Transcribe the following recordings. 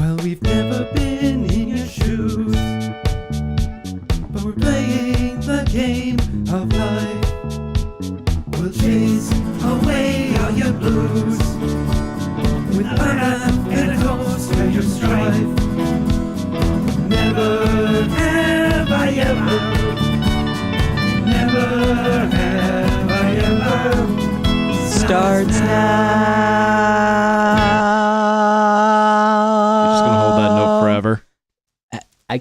Well, we've never been in your shoes, but we're playing the game of life. We'll chase away all your blues with a laugh and a toast to your strife. Never have I ever, never have I ever. Starts now. You're just gonna hold that note forever. I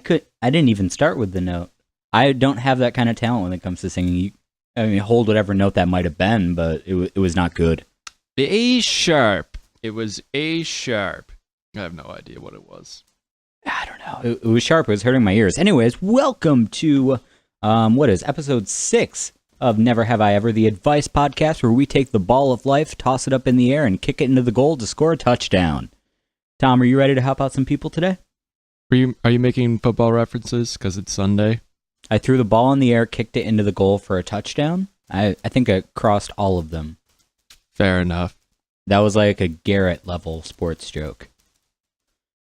didn't even start with the note. I don't have that kind of talent when it comes to singing. I mean, hold whatever note that might have been, but it was not good. The A sharp. It was A sharp. I have no idea what it was. I don't know. It was sharp. It was hurting my ears. Anyways, welcome to what is episode 6 of Never Have I Ever, the advice podcast where we take the ball of life, toss it up in the air, and kick it into the goal to score a touchdown. Tom, are you ready to help out some people today? Are you making football references because it's Sunday? I threw the ball in the air, kicked it into the goal for a touchdown. I think I crossed all of them. Fair enough. That was like a Garrett-level sports joke.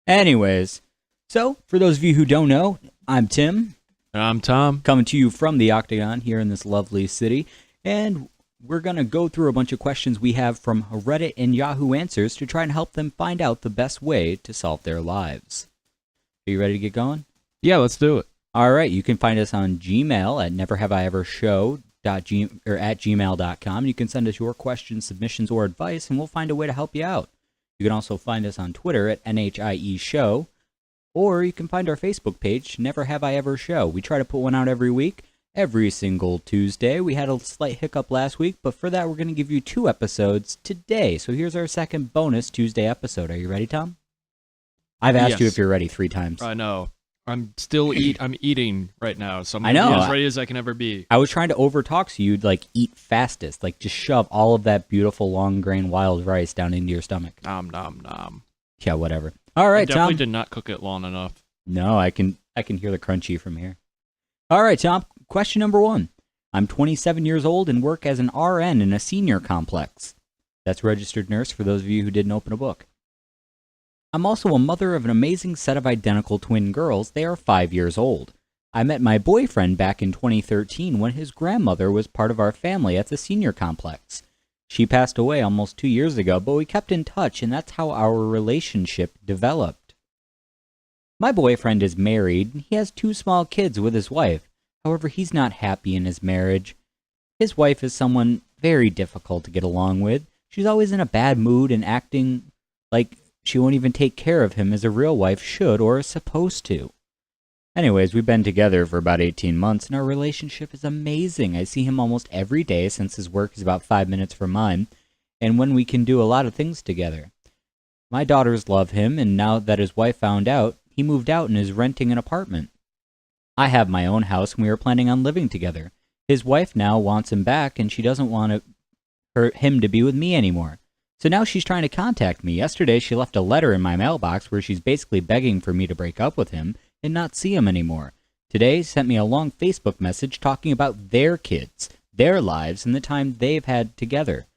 Anyways, so for those of you who don't know, I'm Tim. And I'm Tom. Coming to you from the Octagon here in this lovely city. And we're going to go through a bunch of questions we have from Reddit and Yahoo Answers to try and help them find out the best way to solve their lives. Are you ready to get going? Yeah, let's do it. All right, you can find us on Gmail at neverhaveievershow@gmail.com. You can send us your questions, submissions, or advice, and we'll find a way to help you out. You can also find us on Twitter at NHIE or you can find our Facebook page, Never Have I Ever Show. We try to put one out every week, every single Tuesday. We had a slight hiccup last week, but for that, we're going to give you 2 episodes today. So here's our second bonus Tuesday episode. Are you ready, Tom? I've asked you if you're ready 3 times. I know. I'm eating right now, so I'm as ready as I can ever be. I was trying to overtalk so you'd eat fastest, just shove all of that beautiful long grain wild rice down into your stomach. Nom nom nom. Yeah, whatever. All right, I definitely Tom. did not cook it long enough. No, I can hear the crunchy from here. All right, Tom. Question number 1. I'm 27 years old and work as an RN in a senior complex. That's registered nurse for those of you who didn't open a book. I'm also a mother of an amazing set of identical twin girls. They are 5 years old. I met my boyfriend back in 2013 when his grandmother was part of our family at the senior complex. She passed away almost 2 years ago, but we kept in touch, and that's how our relationship developed. My boyfriend is married. He has 2 small kids with his wife. However, he's not happy in his marriage. His wife is someone very difficult to get along with. She's always in a bad mood and acting like she won't even take care of him as a real wife should or is supposed to. Anyways, we've been together for about 18 months, and our relationship is amazing. I see him almost every day since his work is about 5 minutes from mine, and when we can do a lot of things together. My daughters love him, and now that his wife found out, he moved out and is renting an apartment. I have my own house, and we are planning on living together. His wife now wants him back, and she doesn't want him to be with me anymore. So now she's trying to contact me. Yesterday, she left a letter in my mailbox where she's basically begging for me to break up with him and not see him anymore. Today, sent me a long Facebook message talking about their kids, their lives, and the time they've had together.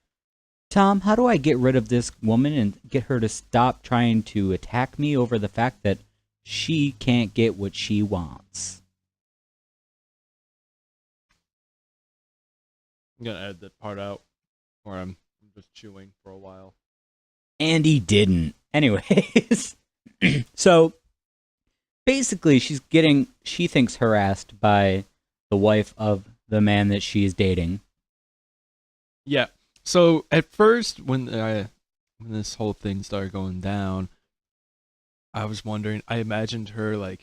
Tom, how do I get rid of this woman and get her to stop trying to attack me over the fact that she can't get what she wants? I'm going to edit that part out, or I'm just chewing for a while. And he didn't. Anyways, so basically she thinks harassed by the wife of the man that she's dating. Yeah. So at first, when this whole thing started going down, I was wondering, I imagined her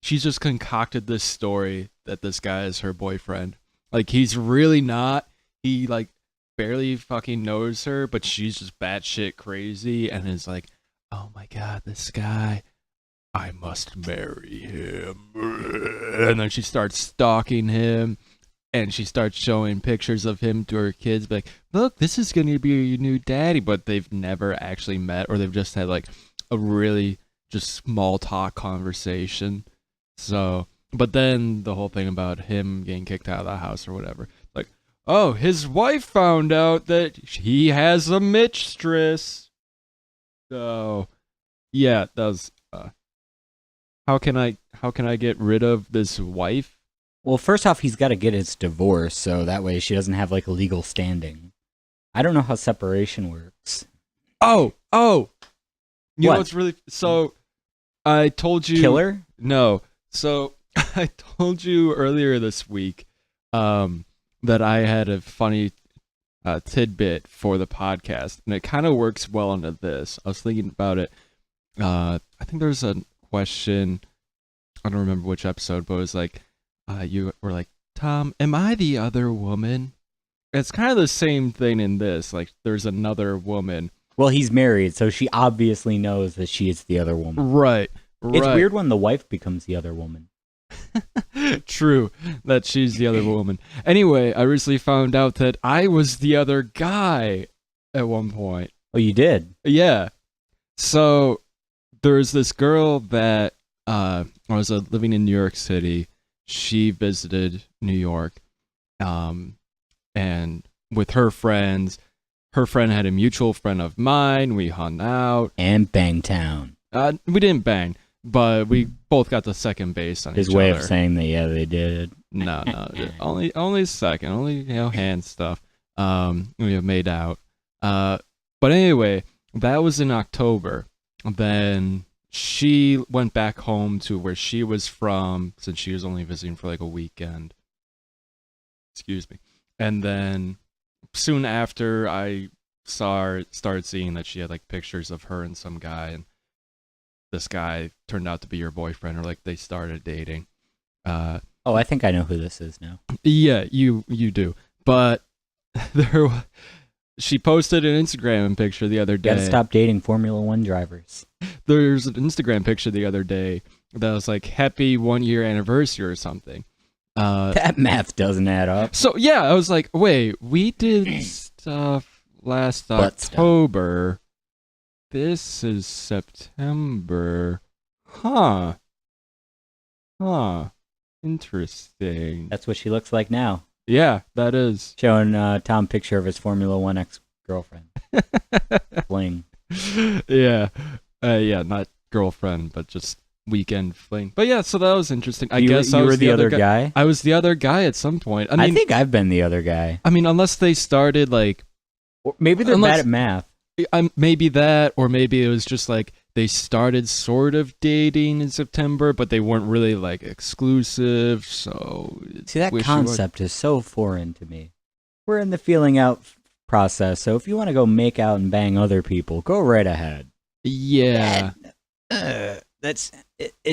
she's just concocted this story that this guy is her boyfriend. He's really not. He barely fucking knows her, but she's just batshit crazy and is like, oh my god, this guy, I must marry him. And then she starts stalking him, and she starts showing pictures of him to her kids, look, this is going to be your new daddy, but they've never actually met, or they've just had a really just small talk conversation. So, but then the whole thing about him getting kicked out of the house or whatever, oh, his wife found out that he has a mistress. So Yeah, that was. How can I get rid of this wife? Well, first off, he's got to get his divorce, so that way she doesn't have like a legal standing. I don't know how separation works. Oh. You What? know what's really so? I told you. Killer? No. So I told you earlier this week that I had a funny tidbit for the podcast, and it kind of works well into this. I was thinking about it. I think there's a question. I don't remember which episode, but it was like, you were like, Tom, am I the other woman? It's kind of the same thing in this. Like, there's another woman. Well, he's married, so she obviously knows that she is the other woman. Right. It's weird when the wife becomes the other woman. True, that she's the other woman. Anyway, I recently found out that I was the other guy at one point. Oh, you did? Yeah. So there's this girl that I was living in New York City. She visited New York, and with her friends. Her friend had a mutual friend of mine. We hung out. And Bangtown. We didn't bang, but we both got the second base on His each way other. of saying that, yeah, they did. No, only second, only hand stuff. We have made out. But anyway, that was in October. Then she went back home to where she was from, since she was only visiting for like a weekend. Excuse me. And then soon after, I started seeing that she had like pictures of her and some guy, and this guy turned out to be your boyfriend, or like they started dating. Oh, I think I know who this is now. Yeah, you do. But she posted an Instagram picture the other day. You gotta stop dating Formula One drivers. There's an Instagram picture the other day that was like happy 1 year anniversary or something. That math doesn't add up. So yeah, I was like, wait, we did stuff last October. This is September. Huh. Interesting. That's what she looks like now. Yeah, that is. Showing Tom picture of his Formula One ex-girlfriend. Fling. Yeah. Yeah, not girlfriend, but just weekend fling. But yeah, so that was interesting. I guess you I were was the other guy? I was the other guy at some point. I mean, I think I've been the other guy. I mean, unless they started like, Or maybe they're bad at math. maybe that, or maybe it was just like they started sort of dating in September, but they weren't really like exclusive. So See, that concept is so foreign to me. We're in the feeling out process, so if you want to go make out and bang other people, go right ahead. Yeah. It's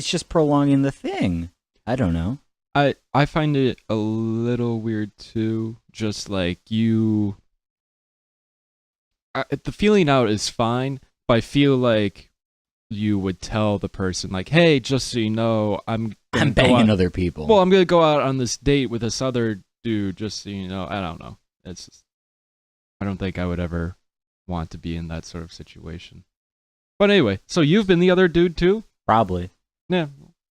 just prolonging the thing. I don't know. I find it a little weird too. Just like the feeling out is fine, but I feel like you would tell the person like, "Hey, just so you know, I'm banging other people." Well, I'm gonna go out on this date with this other dude. Just so you know, I don't know. It's just, I don't think I would ever want to be in that sort of situation. But anyway, so you've been the other dude too? Probably. Yeah,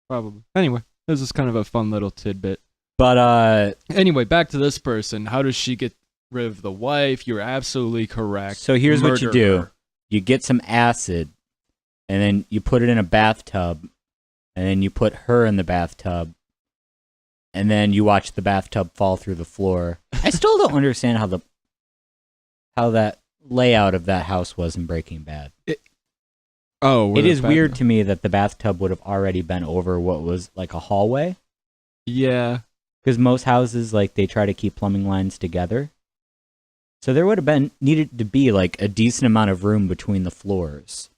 probably. Anyway, this is kind of a fun little tidbit. But anyway, back to this person. How does she get rid of the wife? You're absolutely correct. So here's what you Murder do. her. You get some acid, and then you put it in a bathtub, and then you put her in the bathtub, and then you watch the bathtub fall through the floor. I still don't understand how that layout of that house was in Breaking Bad. It is weird to me that the bathtub would have already been over what was like a hallway. Yeah. Because most houses, like, they try to keep plumbing lines together. So there would have needed to be like a decent amount of room between the floors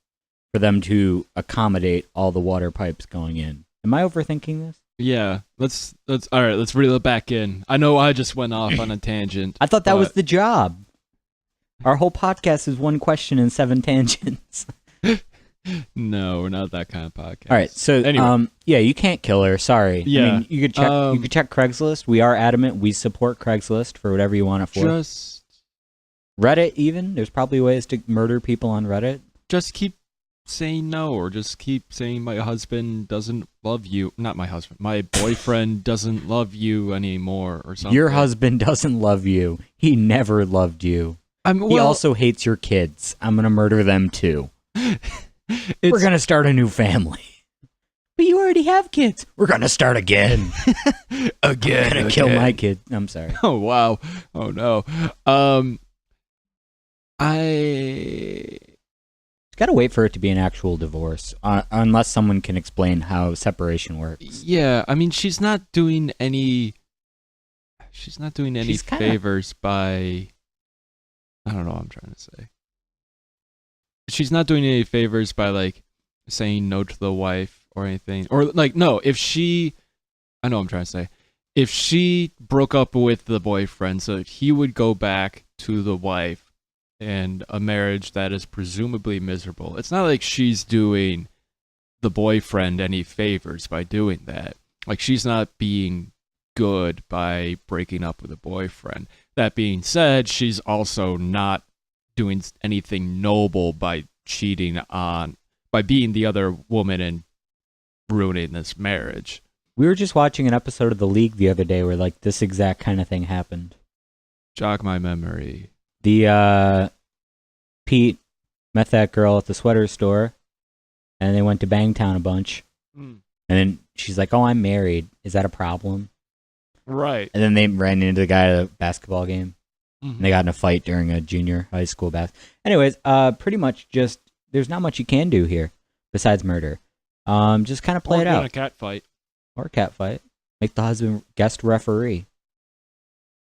for them to accommodate all the water pipes going in. Am I overthinking this? Yeah. Let's all right, let's reel it back in. I know I just went off on a tangent. I thought that was the job. Our whole podcast is one question and 7 tangents. No, we're not that kind of podcast. All right, so anyway. yeah, you can't kill her. Sorry. Yeah. I mean, you could check. You could check Craigslist. We are adamant. We support Craigslist for whatever you want it for. Just Reddit, even. There's probably ways to murder people on Reddit. Just keep saying no, or just keep saying my husband doesn't love you. Not my husband. My boyfriend doesn't love you anymore, or something. Your husband doesn't love you. He never loved you. He also hates your kids. I'm gonna murder them too. We're gonna start a new family. But you already have kids. We're gonna start again. Again. I'm gonna kill my kid. I'm sorry. Oh wow. Oh no. I Gotta wait for it to be an actual divorce, unless someone can explain how separation works. Yeah, I mean, she's not doing any She's kinda- favors by. I don't know what I'm trying to say. She's not doing any favors by like saying no to the wife or anything, or like no. If she, I know what I'm trying to say. If she broke up with the boyfriend, so he would go back to the wife and a marriage that is presumably miserable. It's not like she's doing the boyfriend any favors by doing that. Like, she's not being good by breaking up with a boyfriend. That being said, she's also not doing anything noble by cheating on, by being the other woman and ruining this marriage. We were just watching an episode of The League the other day where like this exact kind of thing happened. Jog my memory. The Pete met that girl at the sweater store, and they went to Bangtown a bunch. And then she's like, "Oh, I'm married. Is that a problem?" Right. And then they ran into the guy at a basketball game. Mm-hmm. And they got in a fight during a junior high school Anyways, pretty much just there's not much you can do here besides murder. Just kind of play it out. A cat fight. Or a cat fight. Make the husband guest referee.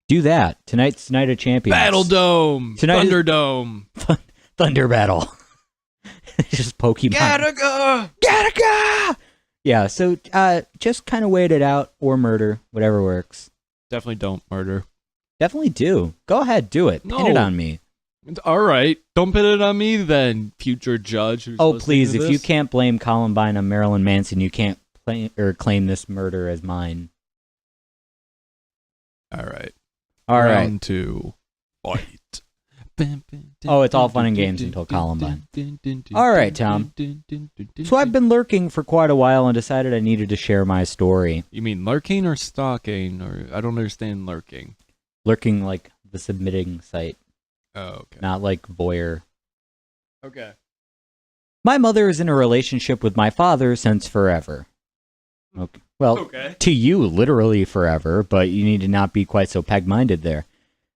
Do that. Tonight's Night of Champions. Battle Dome. Tonight is- Thunderdome. Thunder Battle. Just Pokemon. Gattaca! Gattaca! Yeah, so just kind of wait it out or murder, whatever works. Definitely don't murder. Definitely do. Go ahead, do it. Pin it No. on me. All right. Don't pin it on me then, future judge. Who's Oh, listening please, to if you this. can't blame Columbine on Marilyn Manson, you can't claim this murder as mine. All right. All right. Round 2. Fight. Oh, it's all fun and games until Columbine. All right, Tom. So I've been lurking for quite a while and decided I needed to share my story. You mean lurking or stalking? Or I don't understand lurking. Lurking like the submitting site, Oh, okay. not like voyeur. Okay. My mother is in a relationship with my father since forever. Okay. Well, Okay. to you, literally forever, but you need to not be quite so peg-minded there.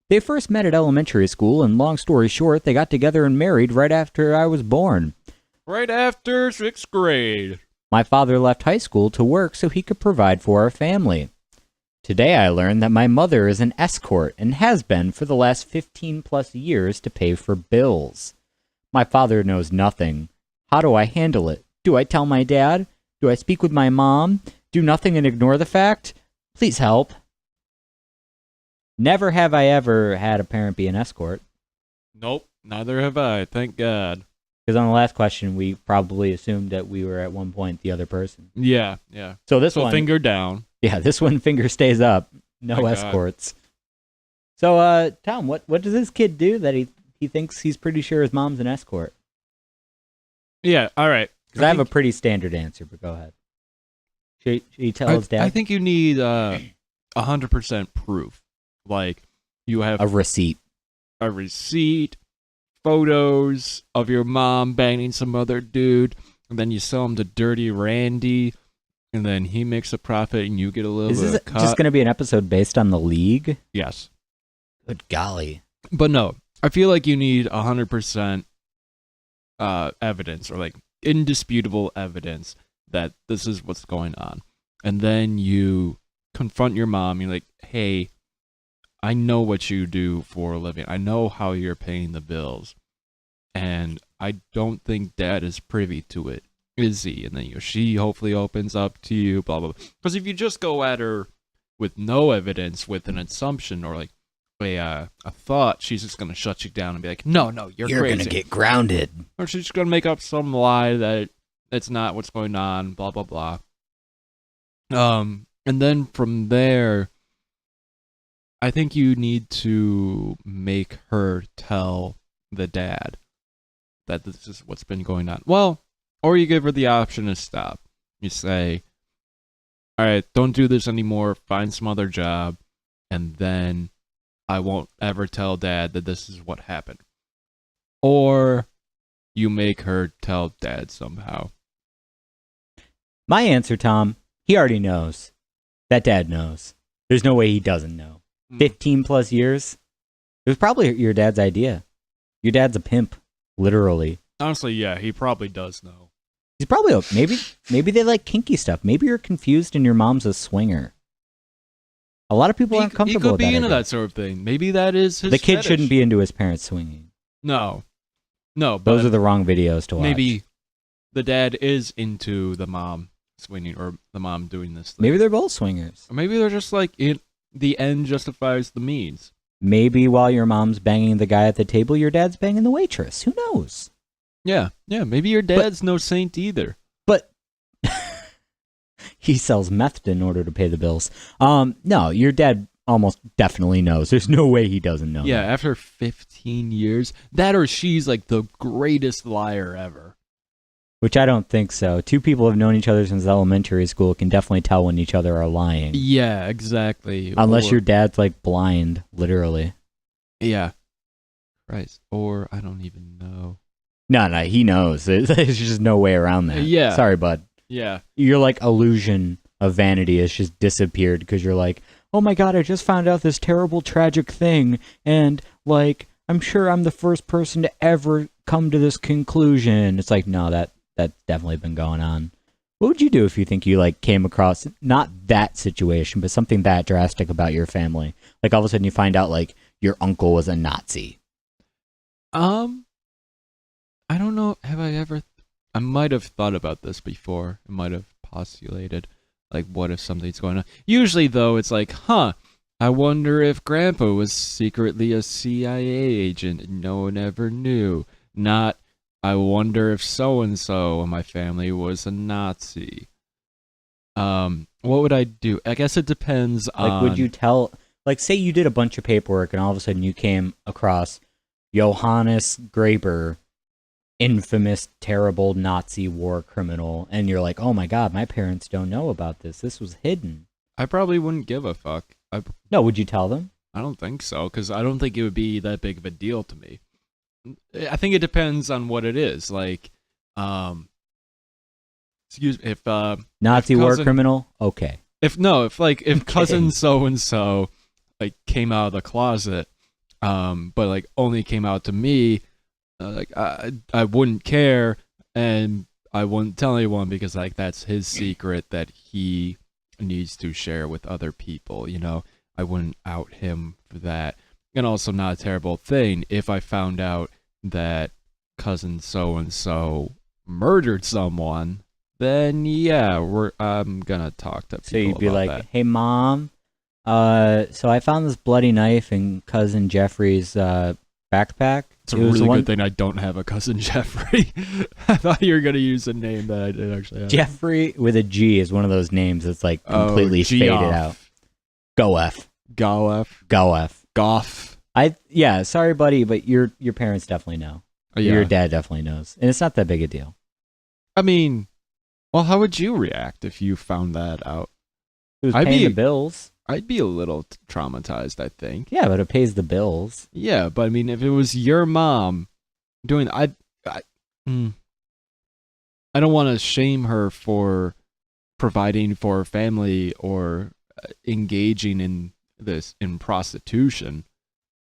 They first met at elementary school, and long story short, they got together and married right after I was born. Right after 6th grade. My father left high school to work so he could provide for our family. Today I learned that my mother is an escort and has been for the last 15 plus years to pay for bills. My father knows nothing. How do I handle it? Do I tell my dad? Do I speak with my mom? Do nothing and ignore the fact? Please help. Never have I ever had a parent be an escort. Nope. Neither have I. Thank God. Because on the last question, we probably assumed that we were at one point the other person. Yeah. Yeah. So this So one, finger down. yeah, this one finger stays up. No My God. escorts. So, Tom, what does this kid do that he thinks he's pretty sure his mom's an escort? Yeah. All right. Because I have a pretty standard answer, but go ahead. Should he tell his dad? I think you need 100% proof. Like, you have a receipt. a receipt, photos of your mom banging some other dude, and then you sell them to Dirty Randy, and then he makes a profit and you get a little Is bit this of cut. just going to be an episode based on the league? Yes. Good golly. But no, I feel like you need 100% evidence, or like indisputable evidence that this is what's going on. And then you confront your mom. You're like, hey, I know what you do for a living. I know how you're paying the bills. And I don't think dad is privy to it, is he? And then she hopefully opens up to you, blah, blah, blah. Because if you just go at her with no evidence, with an assumption or like a thought, she's just going to shut you down and be like, no, you're crazy. going to get grounded. Or she's just going to make up some lie that it's not what's going on, blah, blah, blah. And then from there, I think you need to make her tell the dad that this is what's been going on. Well, or you give her the option to stop. You say, all right, don't do this anymore. Find some other job. And then I won't ever tell dad that this is what happened. Or you make her tell dad somehow. My answer, Tom, he already knows. That dad knows. There's no way he doesn't know. 15 plus years? It was probably your dad's idea. Your dad's a pimp, literally. Honestly, yeah, he probably does know. He's probably maybe they like kinky stuff. Maybe you're confused and your mom's a swinger. A lot of people aren't comfortable with that. He could be into idea. that sort of thing. Maybe that is his The kid fetish. shouldn't be into his parents swinging. No, but Those are the wrong videos to watch. maybe the dad is into the mom swinging or the mom doing this thing. Maybe they're both swingers. Or maybe they're just like, the end justifies the means. Maybe while your mom's banging the guy at the table, your dad's banging the waitress. Who knows? Yeah. Maybe your dad's no saint either. But he sells meth in order to pay the bills. No, your dad almost definitely knows. There's no way he doesn't know. Yeah, that. after 15 years, that or she's like the greatest liar ever. Which I don't think so. Two people have known each other since elementary school can definitely tell when each other are lying. Yeah, exactly. Unless your dad's like blind, literally. Yeah. Christ. Or I don't even know. No, he knows. There's just no way around that. Yeah. Sorry, bud. Yeah. Your like illusion of vanity has just disappeared because you're like, oh my god, I just found out this terrible tragic thing, and like I'm sure I'm the first person to ever come to this conclusion. It's like, no, that's definitely been going on. What would you do if you think you like came across not that situation, but something that drastic about your family? Like all of a sudden you find out like your uncle was a Nazi. I don't know. Have I ever? I might have thought about this before. I might have postulated, like, what if something's going on? Usually, though, it's like, I wonder if Grandpa was secretly a CIA agent and no one ever knew. Not, I wonder if so-and-so in my family was a Nazi. What would I do? I guess it depends on... Like, would you tell... Like, say you did a bunch of paperwork and all of a sudden you came across Johannes Graber, infamous, terrible Nazi war criminal, and you're like, oh my god, my parents don't know about this. This was hidden. I probably wouldn't give a fuck. No, would you tell them? I don't think so, because I don't think it would be that big of a deal to me. I think it depends on what it is. Like, excuse me, if Nazi war criminal? Okay. If cousin so and so like came out of the closet, but like only came out to me, like I wouldn't care, and I wouldn't tell anyone because like that's his secret that he needs to share with other people. You know, I wouldn't out him for that. And also not a terrible thing if I found out that cousin so and so murdered someone. Then yeah, I'm gonna talk to people. So you'd be about like, that. hey mom, so I found this bloody knife in cousin Jeffrey's backpack. It's a really good thing I don't have a cousin Jeffrey. I thought you were gonna use a name that I didn't actually have. Jeffrey with a G is one of those names that's like completely faded out. Goef. Yeah, sorry buddy, but your parents definitely know. Yeah. Your dad definitely knows. And it's not that big a deal. I mean, well, how would you react if you found that out? It was paying the bills. I'd be a little traumatized, I think. Yeah, but it pays the bills. Yeah, but I mean, if it was your mom doing, I don't want to shame her for providing for her family or engaging in prostitution.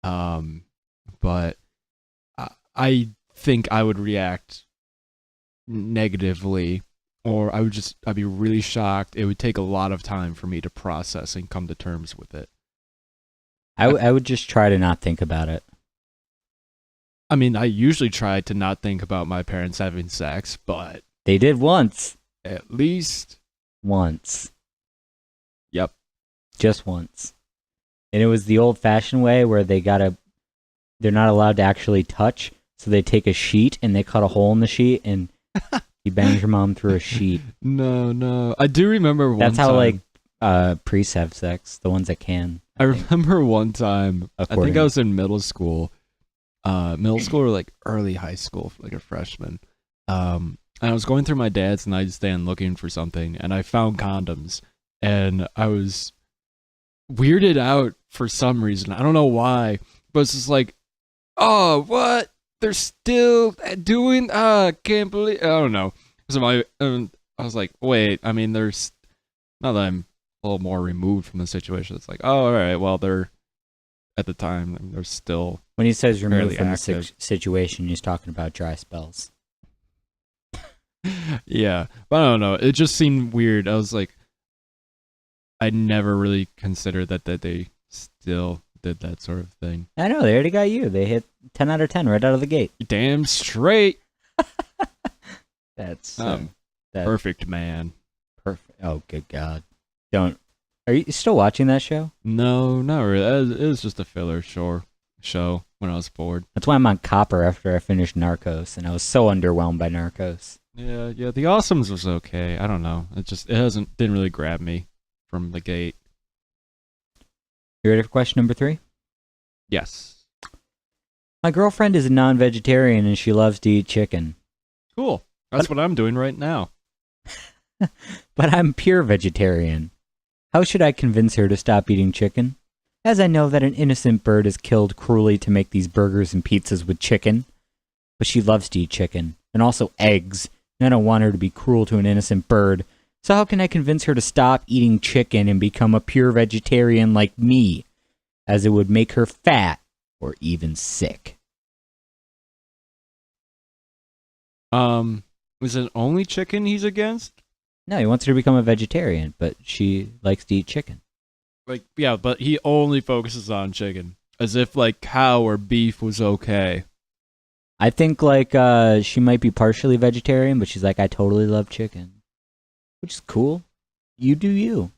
But I think I would react negatively, or I'd be really shocked. It would take a lot of time for me to process and come to terms with it. I would just try to not think about it. I mean, I usually try to not think about my parents having sex, but they did once. At least once. Yep. Just once. And it was the old-fashioned way where they're not allowed to actually touch, so they take a sheet and they cut a hole in the sheet and you bang your mom through a sheet. No. I do remember one time. That's how, like, priests have sex, the ones that can. I remember one time, I think I was in middle school or, like, early high school, like a freshman. And I was going through my dad's nightstand looking for something, and I found condoms. And I was weirded out for some reason. I don't know why, but it's just like, oh, what? they're still doing. Can't believe. I don't know. So I was like, wait. I mean, there's now that I'm a little more removed from the situation. It's like, oh, all right. Well, they're at the time they're still. When he says removed fairly from the active. situation, he's talking about dry spells. Yeah, but I don't know. It just seemed weird. I was like, I never really considered that they still did that sort of thing. I know, they already got you. They hit 10 out of 10 right out of the gate. Damn straight. That's Perfect man. perfect. Oh, good God. Are you still watching that show? No, not really. It was just a filler show when I was bored. That's why I'm on Copper after I finished Narcos, and I was so underwhelmed by Narcos. Yeah. The Awesomes was okay. I don't know. Didn't really grab me from the gate. You ready for question number 3? Yes. My girlfriend is a non-vegetarian, and she loves to eat chicken. Cool. That's what I'm doing right now. But I'm pure vegetarian. How should I convince her to stop eating chicken? As I know that an innocent bird is killed cruelly to make these burgers and pizzas with chicken. But she loves to eat chicken, and also eggs, and I don't want her to be cruel to an innocent bird. So how can I convince her to stop eating chicken and become a pure vegetarian like me? As it would make her fat or even sick. Was it only chicken he's against? No, he wants her to become a vegetarian, but she likes to eat chicken. Like, yeah, but he only focuses on chicken. As if, like, cow or beef was okay. I think, she might be partially vegetarian, but she's like, I totally love chicken. Which is cool. You do you.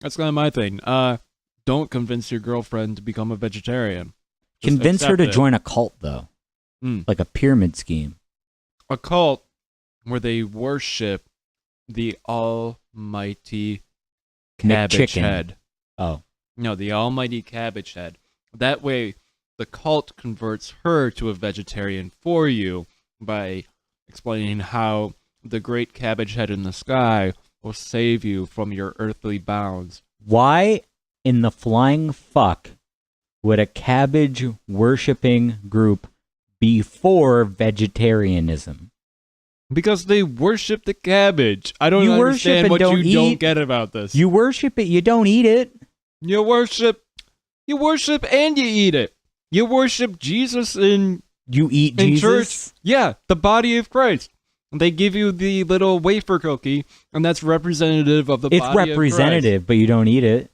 That's kind of my thing. Don't convince your girlfriend to become a vegetarian. Just Convince her accept to it. join a cult, though. Like a pyramid scheme. A cult where they worship the almighty cabbage McChicken. head. Oh. No, the almighty cabbage head. That way, the cult converts her to a vegetarian for you by explaining how the great cabbage head in the sky will save you from your earthly bounds. Why in the flying fuck would a cabbage worshipping group be for vegetarianism? Because they worship the cabbage. I don't You worship understand and what don't you don't eat. get about this. You worship it, you don't eat it. You worship and you eat it. You worship Jesus in You eat in Jesus? church. Yeah, the body of Christ. They give you the little wafer cookie, and that's representative of the It's body representative, but you don't eat it.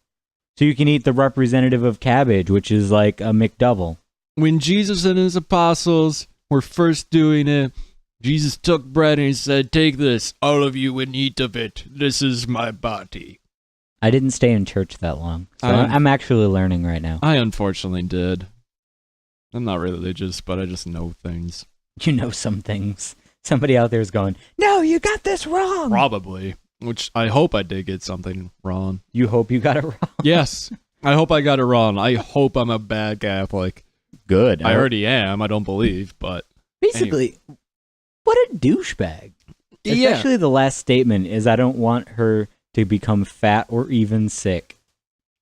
So you can eat the representative of cabbage, which is like a McDouble. of Christ. When Jesus and his apostles were first doing it, Jesus took bread and he said, "Take this, all of you, and eat of it. This is my body." I didn't stay in church that long, so I'm actually learning right now. I unfortunately did. I'm not religious, but I just know things. You know some things. Somebody out there is going, no, you got this wrong. Probably. Which I hope I did get something wrong. You hope you got it wrong. Yes. I hope I got it wrong. I hope I'm a bad Catholic. Good. I already am. I don't believe, but Basically, what a douchebag. yeah. Especially the last statement is, I don't want her to become fat or even sick.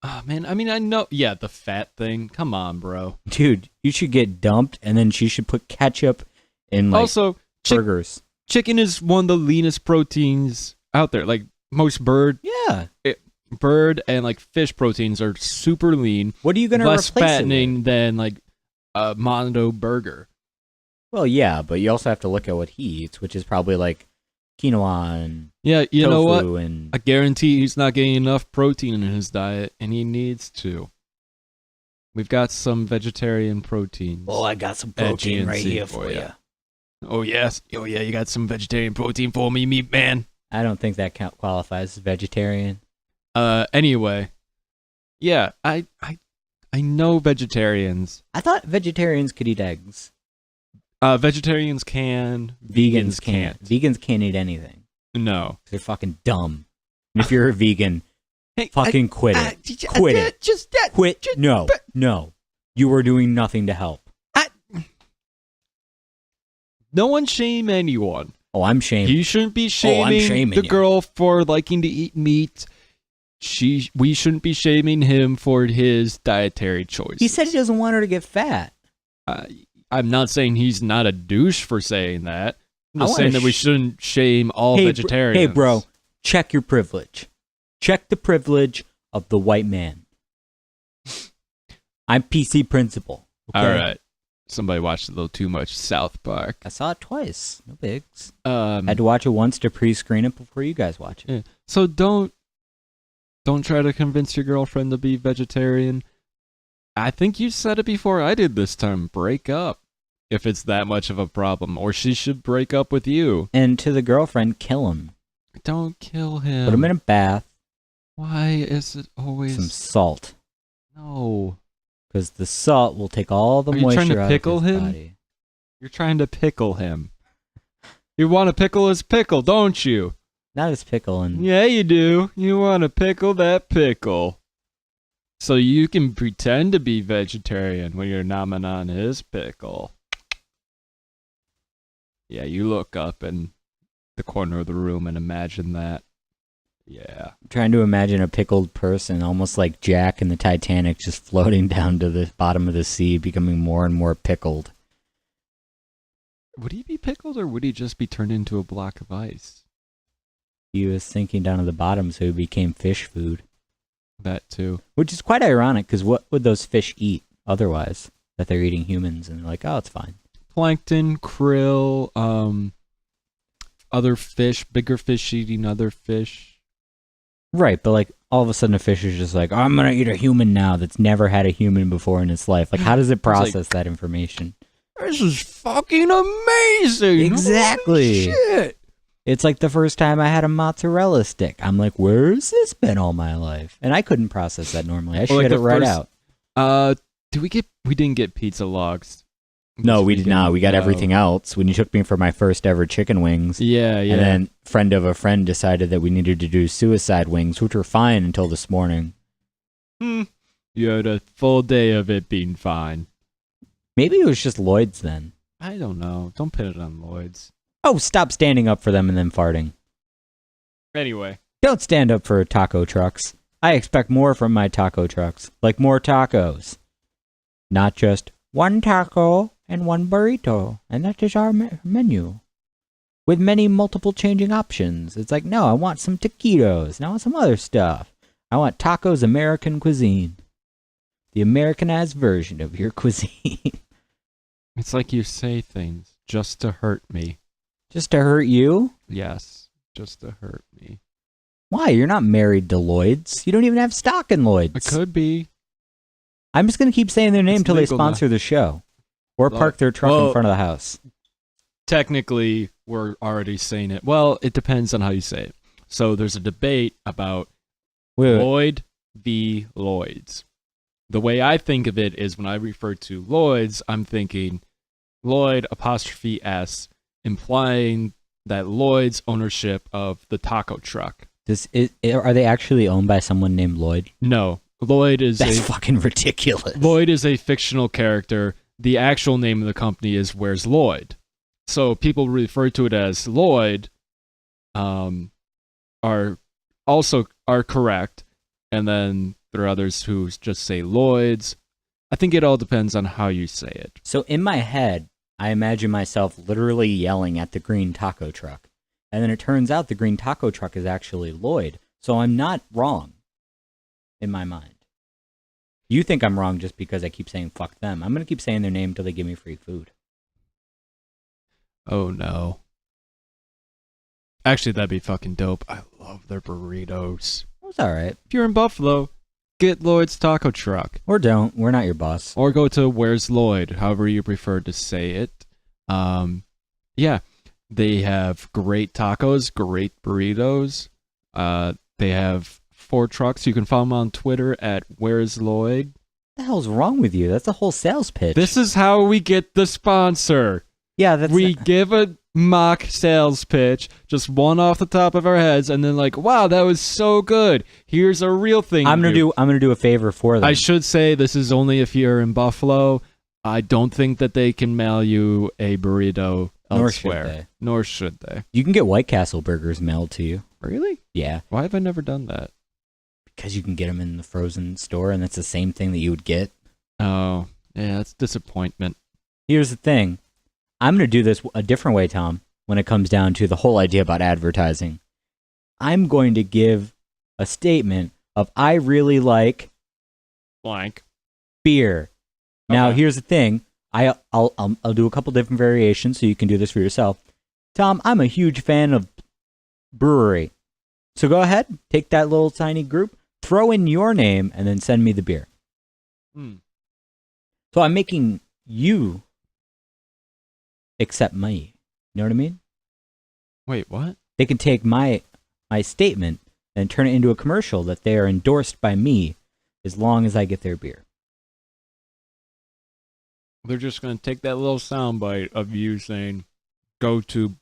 Oh, man. I mean, I know. Yeah, the fat thing. Come on, bro. Dude, you should get dumped, and then she should put ketchup in, Also, burgers. chicken is one of the leanest proteins out there. Like, most bird Yeah. and, like, fish proteins are super lean. What are you going to Less replace it fattening with? than, like, a Mondo burger. Well, yeah, but you also have to look at what he eats, which is probably, like, quinoa and Yeah, you know what? tofu and... I guarantee he's not getting enough protein in his diet, and he needs to. We've got some vegetarian proteins. Oh, I got some at protein right GNC here for you. Oh, yes. Oh, yeah, you got some vegetarian protein for me, meat man. I don't think that qualifies as vegetarian. Anyway. Yeah, I know vegetarians. I thought vegetarians could eat eggs. Vegetarians can. Vegans can't. Vegans can't eat anything. No. They're fucking dumb. And if you're a vegan, Hey, fucking quit it. Quit it. Quit. No. No. You are doing nothing to help. No one shame anyone. Oh, I'm shamed. He shouldn't be shaming shaming the you. girl for liking to eat meat. We shouldn't be shaming him for his dietary choices. He said he doesn't want her to get fat. I'm not saying he's not a douche for saying that. I'm I just wanna saying that we shouldn't shame all vegetarians. Hey, bro, check your privilege. Check the privilege of the white man. I'm PC principal. Okay? All right. Somebody watched a little too much South Park. I saw it twice. No bigs. Had Had to watch it once to pre-screen it before you guys watch it. Yeah. So don't try to convince your girlfriend to be vegetarian. I think you said it before I did this time. Break up if it's that much of a problem, or she should break up with you. And to the girlfriend, kill him. Don't kill him. Put him in a bath. Why is it always Some salt. No? Because the salt will take all the Are you moisture trying to out pickle of his him? body. You're trying to pickle him. You want to pickle his pickle, don't you? Not his pickle. And Yeah, you do. You want to pickle that pickle. So you can pretend to be vegetarian when you're nomming on his pickle. Yeah, you look up in the corner of the room and imagine that. Yeah. I'm trying to imagine a pickled person, almost like Jack in the Titanic, just floating down to the bottom of the sea, becoming more and more pickled. Would he be pickled or would he just be turned into a block of ice? He was sinking down to the bottom, so he became fish food. That too. Which is quite ironic, because what would those fish eat otherwise? That they're eating humans, and they're like, oh, it's fine. Plankton, krill, other fish, bigger fish eating other fish. Right, but like all of a sudden a fish is just like, oh, I'm going to eat a human now that's never had a human before in its life. Like, how does it process that information? This is fucking amazing. Exactly. Holy shit. It's like the first time I had a mozzarella stick. I'm like, where's this been all my life? And I couldn't process that normally. I shit it right out. We didn't get pizza logs. No, we did not. We got everything else. When you took me for my first ever chicken wings. Yeah. And then friend of a friend decided that we needed to do suicide wings, which were fine until this morning. You had a full day of it being fine. Maybe it was just Lloyd's then. I don't know. Don't pin it on Lloyd's. Oh, stop standing up for them and then farting. Anyway. Don't stand up for taco trucks. I expect more from my taco trucks. Like more tacos. Not just one taco and one burrito. And that is our menu. With many multiple changing options. It's like, no, I want some taquitos. And I want some other stuff. I want tacos American cuisine. The Americanized version of your cuisine. It's like you say things just to hurt me. Just to hurt you? Yes, just to hurt me. Why? You're not married to Lloyd's. You don't even have stock in Lloyd's. It could be. I'm just going to keep saying their name It's until they legal sponsor the show. Or park their truck in front of the house. Technically, we're already saying it. Well, it depends on how you say it. So there's a debate about Lloyd v. Lloyd's. The way I think of it is when I refer to Lloyd's, I'm thinking Lloyd apostrophe S, implying that Lloyd's ownership of the taco truck. Are they actually owned by someone named Lloyd? No. Lloyd is That's fucking ridiculous. Lloyd is a fictional character. The actual name of the company is Where's Lloyd? So people refer to it as Lloyd are correct. And then there are others who just say Lloyd's. I think it all depends on how you say it. So in my head, I imagine myself literally yelling at the green taco truck. And then it turns out the green taco truck is actually Lloyd. So I'm not wrong in my mind. You think I'm wrong just because I keep saying fuck them. I'm going to keep saying their name until they give me free food. Oh, no. Actually, that'd be fucking dope. I love their burritos. It's all right. If you're in Buffalo, get Lloyd's taco truck. Or don't. We're not your boss. Or go to Where's Lloyd, however you prefer to say it. Yeah, they have great tacos, great burritos. They have 4 trucks. You can follow them on Twitter at Where's Lloyd. What the hell's wrong with you? That's a whole sales pitch. This is how we get the sponsor. Yeah, we give a mock sales pitch, just one off the top of our heads, and then like, wow, that was so good. Here's a real thing. I'm gonna do a favor for them. I should say this is only if you're in Buffalo. I don't think that they can mail you a burrito elsewhere. Nor should they. You can get White Castle burgers mailed to you. Really? Yeah. Why have I never done that? Because you can get them in the frozen store, and that's the same thing that you would get. Oh, yeah, that's disappointment. here's the thing. I'm going to do this a different way, Tom, when it comes down to the whole idea about advertising. I'm going to give a statement of I really like Blank. beer. Now, Okay. here's the thing. I'll do a couple different variations so you can do this for yourself. Tom, I'm a huge fan of Brewery. So go ahead, take that little tiny group, throw in your name, and then send me the beer. Hmm. So I'm making you accept me. You know what I mean? Wait, what? They can take my statement and turn it into a commercial that they are endorsed by me as long as I get their beer. They're just going to take that little soundbite of you saying, go to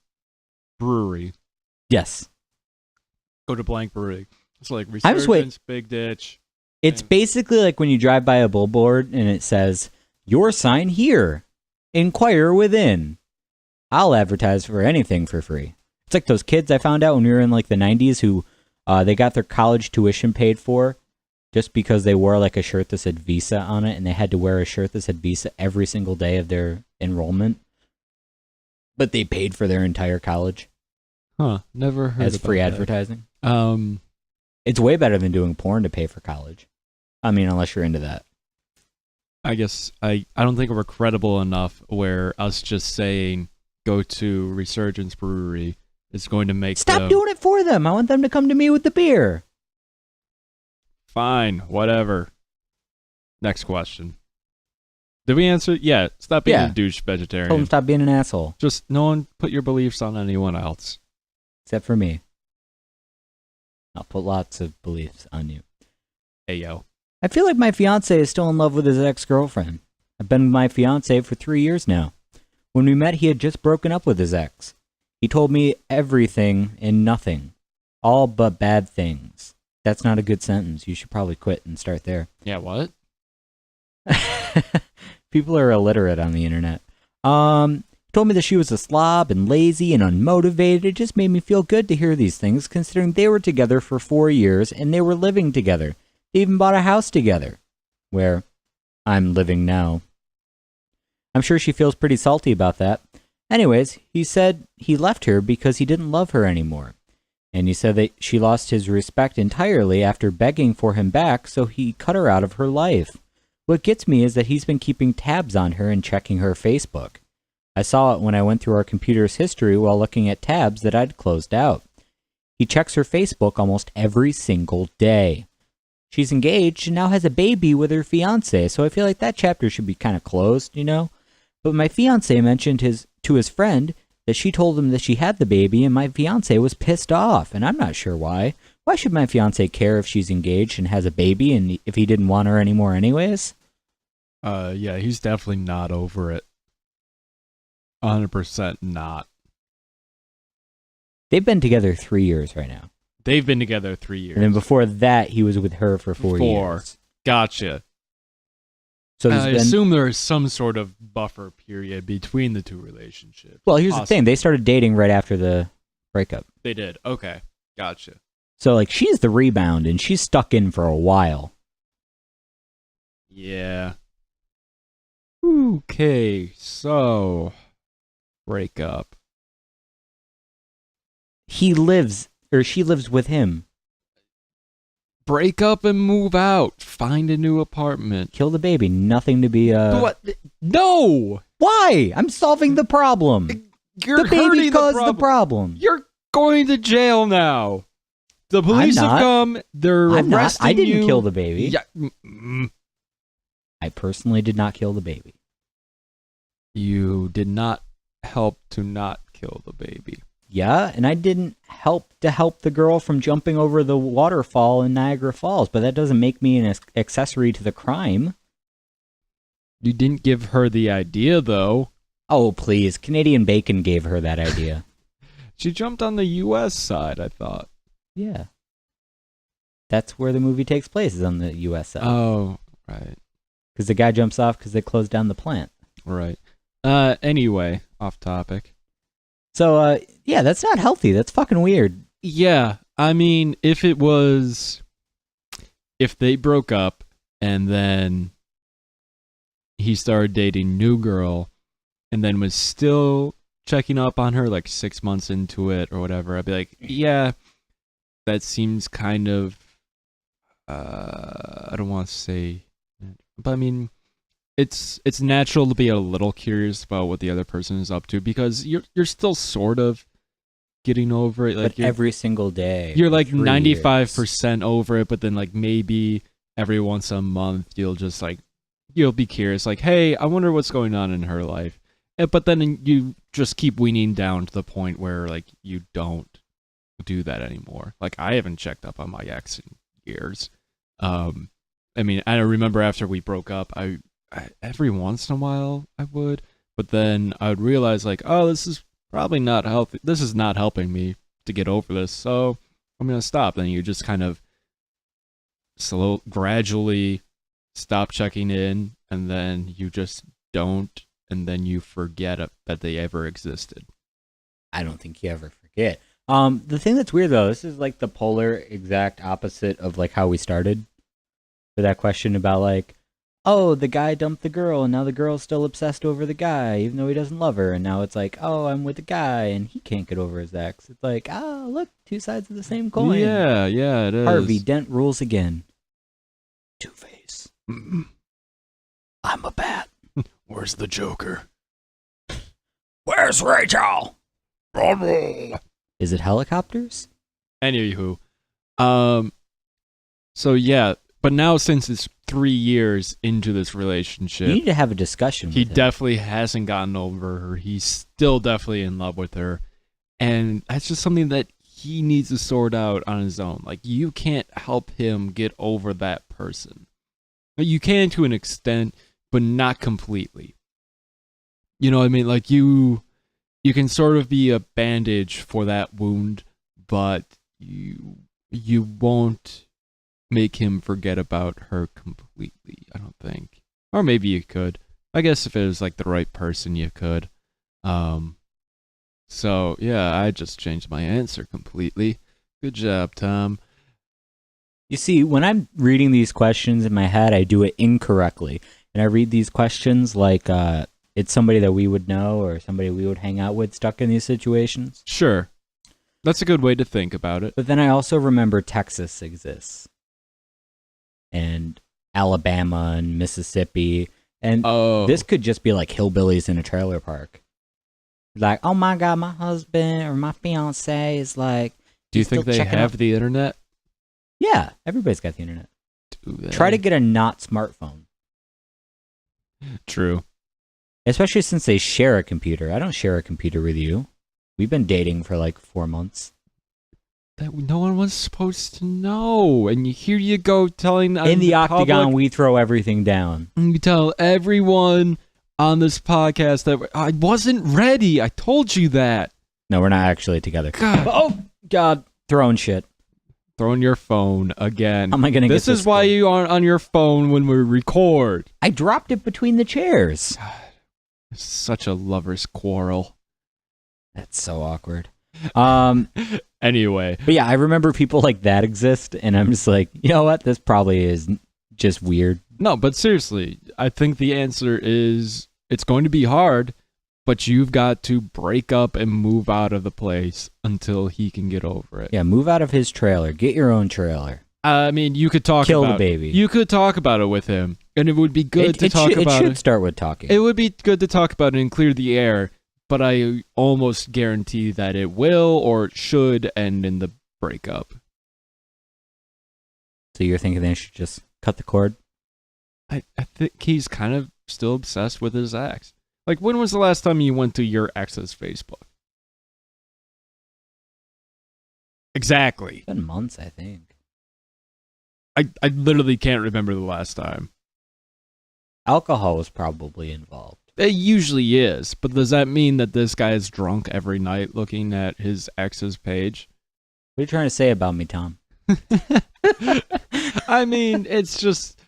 brewery. Yes. Go to blank brewery. It's like I'm just wait- Resurgence, Big Ditch. It's basically like when you drive by a billboard and it says, your sign here. Inquire within. I'll advertise for anything for free. It's like those kids I found out when we were in like the 90s who they got their college tuition paid for just because they wore like a shirt that said Visa on it, and they had to wear a shirt that said Visa every single day of their enrollment. But they paid for their entire college Huh. Never heard as about free that. advertising. Um, It's way better than doing porn to pay for college. I mean, unless you're into that. I guess I don't think we're credible enough where us just saying go to Resurgence Brewery is going to make Stop them... doing it for them. I want them to come to me with the beer. Fine, whatever. Next question. Did we answer? Yeah, stop being Yeah. a douche Tell them vegetarian. stop being an asshole. Just no one put your beliefs on anyone else. Except for me. I'll put lots of beliefs on you. Hey, yo. I feel like my fiance is still in love with his ex-girlfriend. I've been with my fiance for 3 years now. When we met, he had just broken up with his ex. He told me everything and nothing. All but bad things. That's not a good sentence. You should probably quit and start there. Yeah, what? People are illiterate on the internet. Told me that she was a slob and lazy and unmotivated. It just made me feel good to hear these things, considering they were together for 4 years and they were living together. They even bought a house together, where I'm living now. I'm sure she feels pretty salty about that. Anyways, he said he left her because he didn't love her anymore. And he said that she lost his respect entirely after begging for him back, so he cut her out of her life. What gets me is that he's been keeping tabs on her and checking her Facebook. I saw it when I went through our computer's history while looking at tabs that I'd closed out. He checks her Facebook almost every single day. She's engaged and now has a baby with her fiance, so I feel like that chapter should be kind of closed, you know? But my fiance mentioned to his friend that she told him that she had the baby, and my fiance was pissed off, and I'm not sure why. Why should my fiance care if she's engaged and has a baby and if he didn't want her anymore anyways? Yeah, he's definitely not over it. 100% not. They've been together 3 years right now. They've been together 3 years. And then before that, he was with her for 4 years. Gotcha. So I there's been, assume there is some sort of buffer period between the two relationships. well, here's the thing. They started dating right after the breakup. They did. Okay. Gotcha. So, like, she's the rebound, and she's stuck in for a while. Yeah. Okay, so break up. She lives with him. Break up and move out. Find a new apartment. Kill the baby. Nothing to be, What? No! Why? I'm solving the problem. You're The baby hurting caused the the problem. problem. You're going to jail now. The police I'm have not. come. They're I'm not. arresting I didn't you. kill the baby. Yeah. I personally did not kill the baby. You did not help to not kill the baby. Yeah, and I didn't help the girl from jumping over the waterfall in Niagara Falls, but that doesn't make me an accessory to the crime. You didn't give her the idea, though. Oh, please. Canadian Bacon gave her that idea. She jumped on the U.S. side, I thought. Yeah. That's where the movie takes place, is on the U.S. side. Oh, right. Because the guy jumps off because they closed down the plant. Right. Anyway, off topic. So, yeah, that's not healthy. That's fucking weird. Yeah, I mean, if they broke up and then he started dating new girl and then was still checking up on her like 6 months into it or whatever, I'd be like, yeah, that seems kind of, I don't want to say, but I mean, it's natural to be a little curious about what the other person is up to, because you're still sort of getting over it. Like but every single day. you're for like 3 95% over it, but then like maybe every once a month you'll just like, you'll be curious, like, hey, I wonder what's going on in her life. But then you just keep weaning down to the point where like you don't do that anymore. Like I haven't checked up on my ex in years. I mean, I remember after we broke up, I every once in a while I would, but then I would realize like, oh, this is probably not healthy. This is not helping me to get over this, so I'm gonna stop. Then you just kind of gradually stop checking in, and then you just don't, and then you forget that they ever existed. I don't think you ever forget. The thing that's weird though, this is like the polar exact opposite of like how we started for that question about like, oh, the guy dumped the girl and now the girl's still obsessed over the guy even though he doesn't love her, and now it's like, oh, I'm with the guy and he can't get over his ex. It's like, oh, look, two sides of the same coin. Yeah, it is. Harvey Dent rules again. Two-Face. I'm a bat. Where's the Joker? Where's Rachel? Is it helicopters? Anywho, so yeah, but now since it's 3 years into this relationship, You need to have a discussion he with him. definitely hasn't gotten over her. He's still definitely in love with her, and that's just something that he needs to sort out on his own. Like, you can't help him get over that person. You can to an extent, but not completely. You know what I mean? Like, you can sort of be a bandage for that wound, but you won't make him forget about her completely, I don't think. Or maybe you could. I guess if it was like the right person, you could. So yeah, I just changed my answer completely. Good job, Tom. You see, when I'm reading these questions in my head, I do it incorrectly. And I read these questions like it's somebody that we would know or somebody we would hang out with stuck in these situations. Sure. That's a good way to think about it. But then I also remember Texas exists. And Alabama and Mississippi. And this could just be like hillbillies in a trailer park. Like, oh my God, my husband or my fiance is like... Do you think they have the internet? Yeah, everybody's got the internet. Do they? Try to get a not smartphone. True. Especially since they share a computer. I don't share a computer with you. We've been dating for like 4 months. That no one was supposed to know. And here you go telling... In the octagon, we throw everything down. And you tell everyone on this podcast that I wasn't ready. I told you that. No, we're not actually together. God. Oh, God. Throwing shit. Throwing your phone again. How am I going to get this? This is why you aren't on your phone when we record. I dropped it between the chairs. It's such a lover's quarrel. That's so awkward. Anyway. But yeah, I remember people like that exist, and I'm just like, you know what? This probably is just weird. No, but seriously, I think the answer is it's going to be hard, but you've got to break up and move out of the place until he can get over it. Yeah, move out of his trailer. Get your own trailer. I mean, you could talk Kill about the baby. You could talk about it with him, and it would be good to talk about it. It should start with talking. It would be good to talk about it and clear the air, but I almost guarantee that it will or should end in the breakup. So you're thinking they should just cut the cord? I think he's kind of still obsessed with his ex. Like, when was the last time you went to your ex's Facebook? Exactly. It's been months, I think. I literally can't remember the last time. Alcohol was probably involved. It usually is, but does that mean that this guy is drunk every night looking at his ex's page? What are you trying to say about me, Tom? I mean, it's just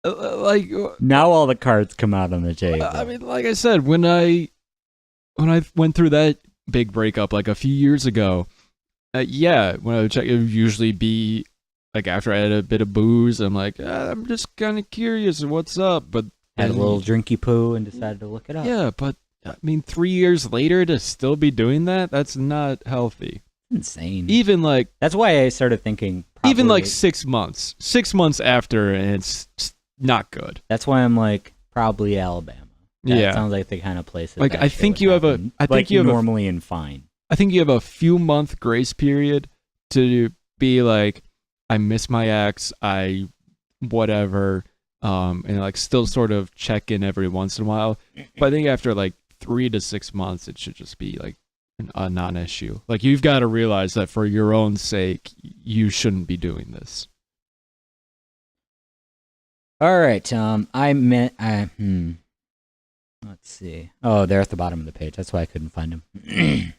like now all the cards come out on the table. I mean, like I said, when I went through that big breakup like a few years ago, yeah, when I would check, it would usually be like after I had a bit of booze. I'm like, I'm just kind of curious what's up, but had a little drinky poo and decided to look it up. Yeah, but I mean, 3 years later to still be doing that? That's not healthy. Insane. Even like That's why I started thinking. even like probably- 6 months. 6 months after, and it's not good. That's why I'm like probably Alabama. That Yeah. sounds like the kind of place. Like, that I shit think would you have a- happen, I think like you have a- normally and fine. I think you have a few month grace period to be like, I miss my ex, I whatever, and like still sort of check in every once in a while. But I think after like 3 to 6 months, it should just be like a non-issue. Like, you've got to realize that for your own sake, you shouldn't be doing this. All right. Let's see. Oh, they're at the bottom of the page. That's why I couldn't find them.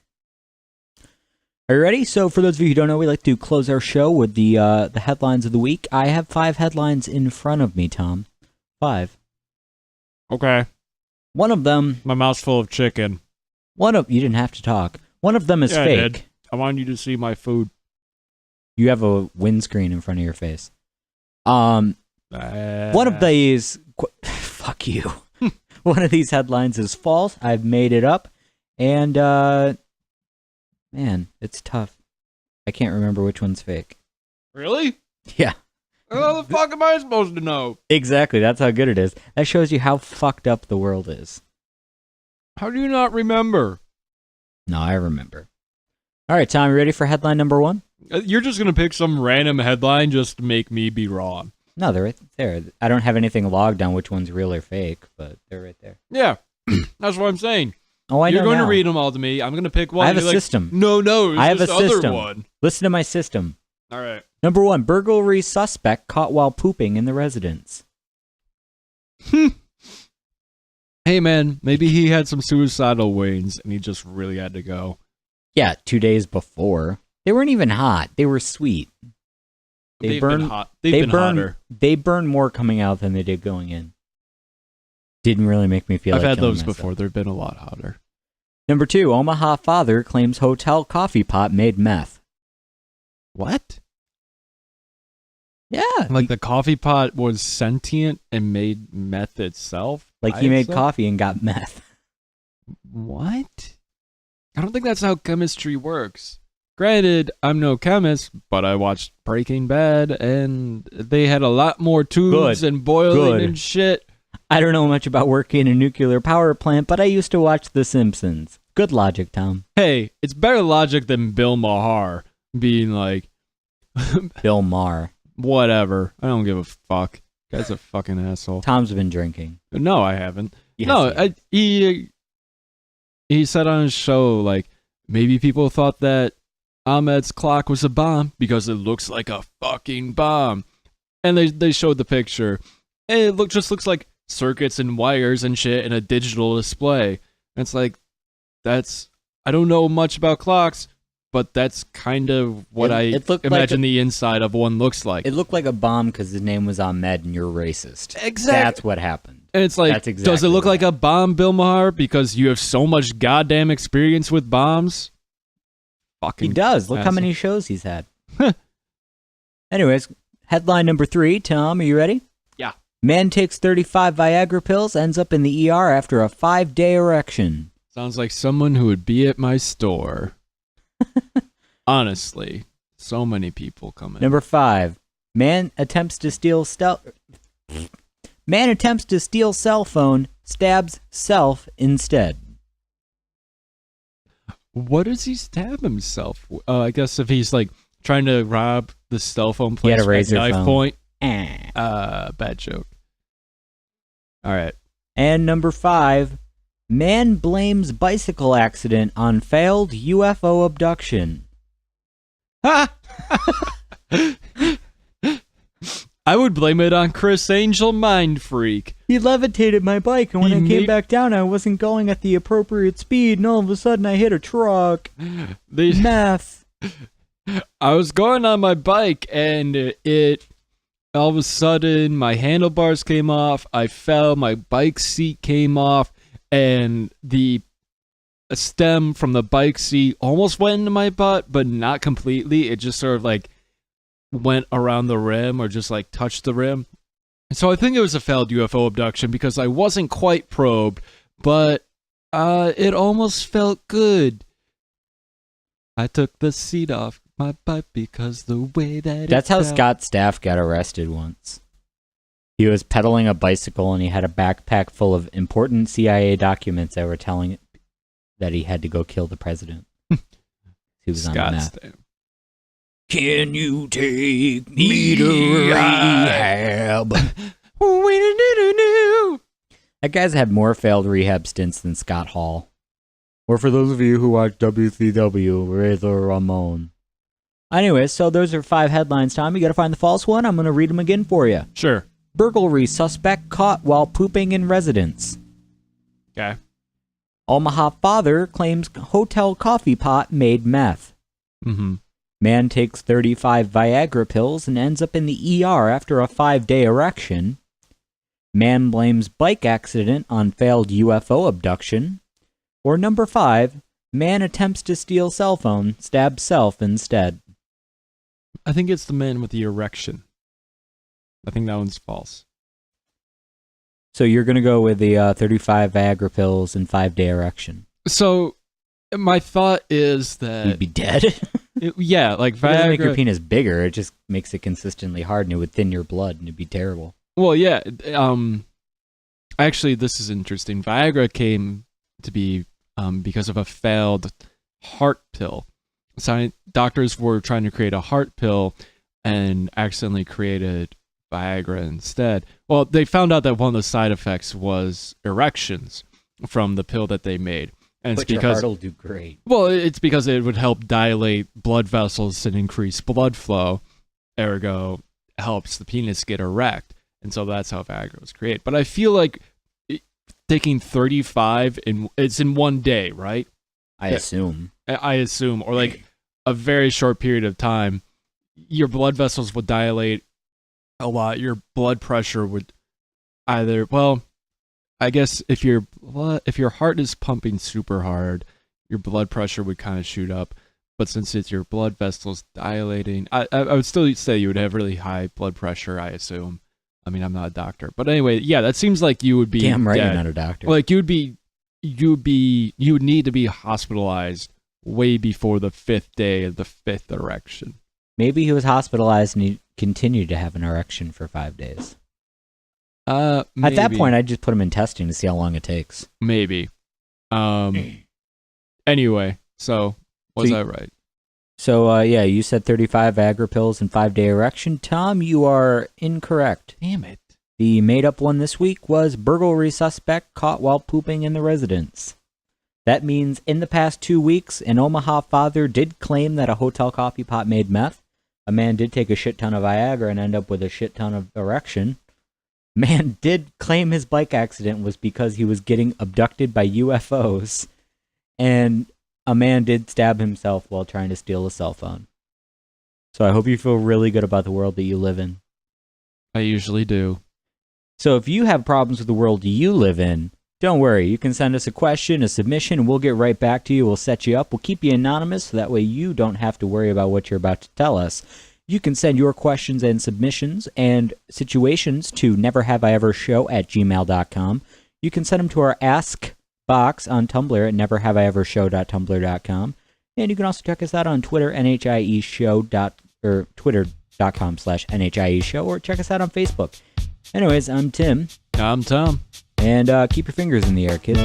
Are you ready? So, for those of you who don't know, we like to close our show with the headlines of the week. I have 5 headlines in front of me, Tom. 5. Okay. One of them. My mouth's full of chicken. You didn't have to talk. One of them is Yeah, I fake. did. I wanted you to see my food. You have a windscreen in front of your face. One of these. Fuck you. One of these headlines is false. I've made it up, and man, it's tough. I can't remember which one's fake. Really? Yeah. How the fuck am I supposed to know? Exactly. That's how good it is. That shows you how fucked up the world is. How do you not remember? No, I remember. All right, Tom, you ready for headline number 1? You're just going to pick some random headline just to make me be wrong. No, they're right there. I don't have anything logged on which one's real or fake, but they're right there. Yeah, that's what I'm saying. Oh, I know. You're going now. to read them all to me. I'm going to pick one. I have a You're like, system. No, I have this a other system. one. Listen to my system. All right. Number 1, burglary suspect caught while pooping in the residence. Hey, man, maybe he had some suicidal wains and he just really had to go. Yeah, 2 days before. They weren't even hot. They were sweet. They've been hot. They've been hotter. They burned more coming out than they did going in. Didn't really make me feel I've like had killing those myself. before. They've been a lot hotter. Number 2, Omaha father claims hotel coffee pot made meth. What? Yeah. Like the coffee pot was sentient and made meth itself? Like by he made itself? coffee and got meth. What? I don't think that's how chemistry works. Granted, I'm no chemist, but I watched Breaking Bad, and they had a lot more tubes Good. and boiling Good. and shit. I don't know much about working in a nuclear power plant, but I used to watch The Simpsons. Good logic, Tom. Hey, it's better logic than Bill Maher being like, Bill Maher. whatever. I don't give a fuck. Guy's a fucking asshole. Tom's been drinking. No, I haven't. Yes, No, he said on his show, like, maybe people thought that Ahmed's clock was a bomb because it looks like a fucking bomb. And they showed the picture. And it just looks like circuits and wires and shit in a digital display. And it's like, I don't know much about clocks, but that's kind of what It looked imagine like the inside of one looks like. It looked like a bomb because his name was Ahmed and you're racist. Exactly. That's what happened. And it's like, That's does it exactly look what like a bomb, Bill Maher, because you have so much goddamn experience with bombs? Fucking He does. Look how asshole. many shows he's had. Anyways, headline number 3. Tom, are you ready? Yeah. Man takes 35 Viagra pills, ends up in the ER after a 5-day erection. Sounds like someone who would be at my store. Honestly, so many people come in. Number 5. Man attempts to steal cell phone, stabs self instead. What does he stab himself? I guess if he's like trying to rob the cell phone He had place a razor at knife phone. point. Eh. Bad joke. All right. And number 5. Man blames bicycle accident on failed UFO abduction. I would blame it on Chris Angel Mind Freak. He levitated my bike, and when He I came made- back down, I wasn't going at the appropriate speed, and all of a sudden I hit a truck. Meth. I was going on my bike and it all of a sudden my handlebars came off, I fell, my bike seat came off, and the stem from the bike seat almost went into my butt, but not completely. It just sort of like went around the rim or just like touched the rim. And so I think it was a failed UFO abduction because I wasn't quite probed, but It almost felt good. I took the seat off my bike because the way that That's how felt. Scott Staff got arrested once. He was pedaling a bicycle and he had a backpack full of important CIA documents that were telling it that he had to go kill the president. He was on the map. Staff. Can you take me to rehab? That guy's had more failed rehab stints than Scott Hall. Or for those of you who watch WCW, Razor Ramon. Anyway, so those are 5 headlines, Tom. You gotta find the false one. I'm gonna read them again for you. Sure. Burglary suspect caught while pooping in residence. Okay. Omaha father claims hotel coffee pot made meth. Mm-hmm. Man takes 35 Viagra pills and ends up in the ER after a 5-day erection. Man blames bike accident on failed UFO abduction. Or number 5, man attempts to steal cell phone, stabs self instead. I think it's the man with the erection. I think that one's false. So you're going to go with the 35 Viagra pills and 5-day erection. So my thought is that You'd be dead. yeah, like It doesn't make your Viagra. penis bigger. It just makes it consistently hard, and it would thin your blood, and it'd be terrible. Well, yeah. Actually, this is interesting. Viagra came to be because of a failed heart pill. Doctors were trying to create a heart pill and accidentally created Viagra instead. Well, they found out that one of the side effects was erections from the pill that they made. And it's But your because heart will do great. well, it's because it would help dilate blood vessels and increase blood flow, ergo helps the penis get erect. And so that's how Viagra was created. But I feel like taking 35 it's in one day, right? I assume. I assume, or like a very short period of time, your blood vessels would dilate a lot. Your blood pressure would either, well, I guess if your heart is pumping super hard, your blood pressure would kind of shoot up. But since it's your blood vessels dilating, I would still say you would have really high blood pressure, I assume. I mean, I'm not a doctor. But anyway, yeah, that seems like you would be Damn right dead. you're not a doctor. Like you would need to be hospitalized way before the 5th day of the 5th erection. Maybe he was hospitalized and he continued to have an erection for 5 days. At that point, I'd just put him in testing to see how long it takes. maybe. Anyway, so was So I right? So, yeah, you said 35 Viagra pills and 5-day erection. Tom, you are incorrect. Damn it. The made-up one this week was burglary suspect caught while pooping in the residence. That means in the past 2 weeks, an Omaha father did claim that a hotel coffee pot made meth. A man did take a shit ton of Viagra and end up with a shit ton of erection. Man did claim his bike accident was because he was getting abducted by UFOs. And a man did stab himself while trying to steal a cell phone. So I hope you feel really good about the world that you live in. I usually do. So if you have problems with the world you live in, don't worry. You can send us a question, a submission, and we'll get right back to you. We'll set you up. We'll keep you anonymous so that way you don't have to worry about what you're about to tell us. You can send your questions and submissions and situations to neverhaveievershow@gmail.com. You can send them to our Ask box on Tumblr at neverhaveievershow.tumblr.com. And you can also check us out on Twitter, twitter.com/NHIE show, or check us out on Facebook. Anyways, I'm Tim. I'm Tom. And keep your fingers in the air, kids.